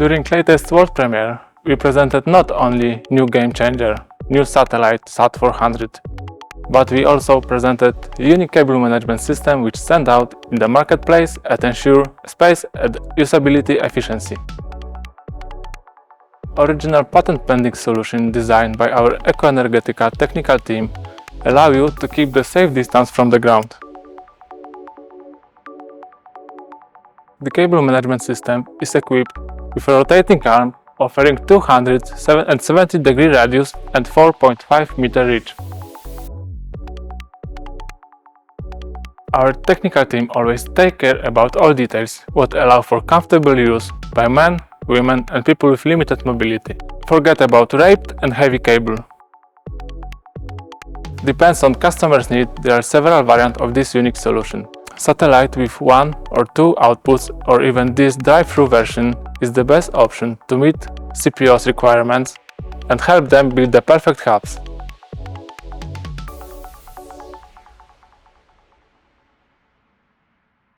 During latest world premiere, we presented not only new game changer, new satellite SAT400, but we also presented a unique cable management system which stands out in the marketplace and ensure space and usability efficiency. Original patent-pending solution designed by our Ekoenergetyka technical team allow you to keep the safe distance from the ground. The cable management system is equipped with a rotating arm offering 270-degree radius and 4.5 meter reach. Our technical team always take care about all details what allow for comfortable use by men, women and people with limited mobility. Forget about raped and heavy cable. Depends on customer's need, there are several variants of this unique solution. Satellite with 1 or 2 outputs or even this drive-through version is the best option to meet CPOs requirements and help them build the perfect hubs.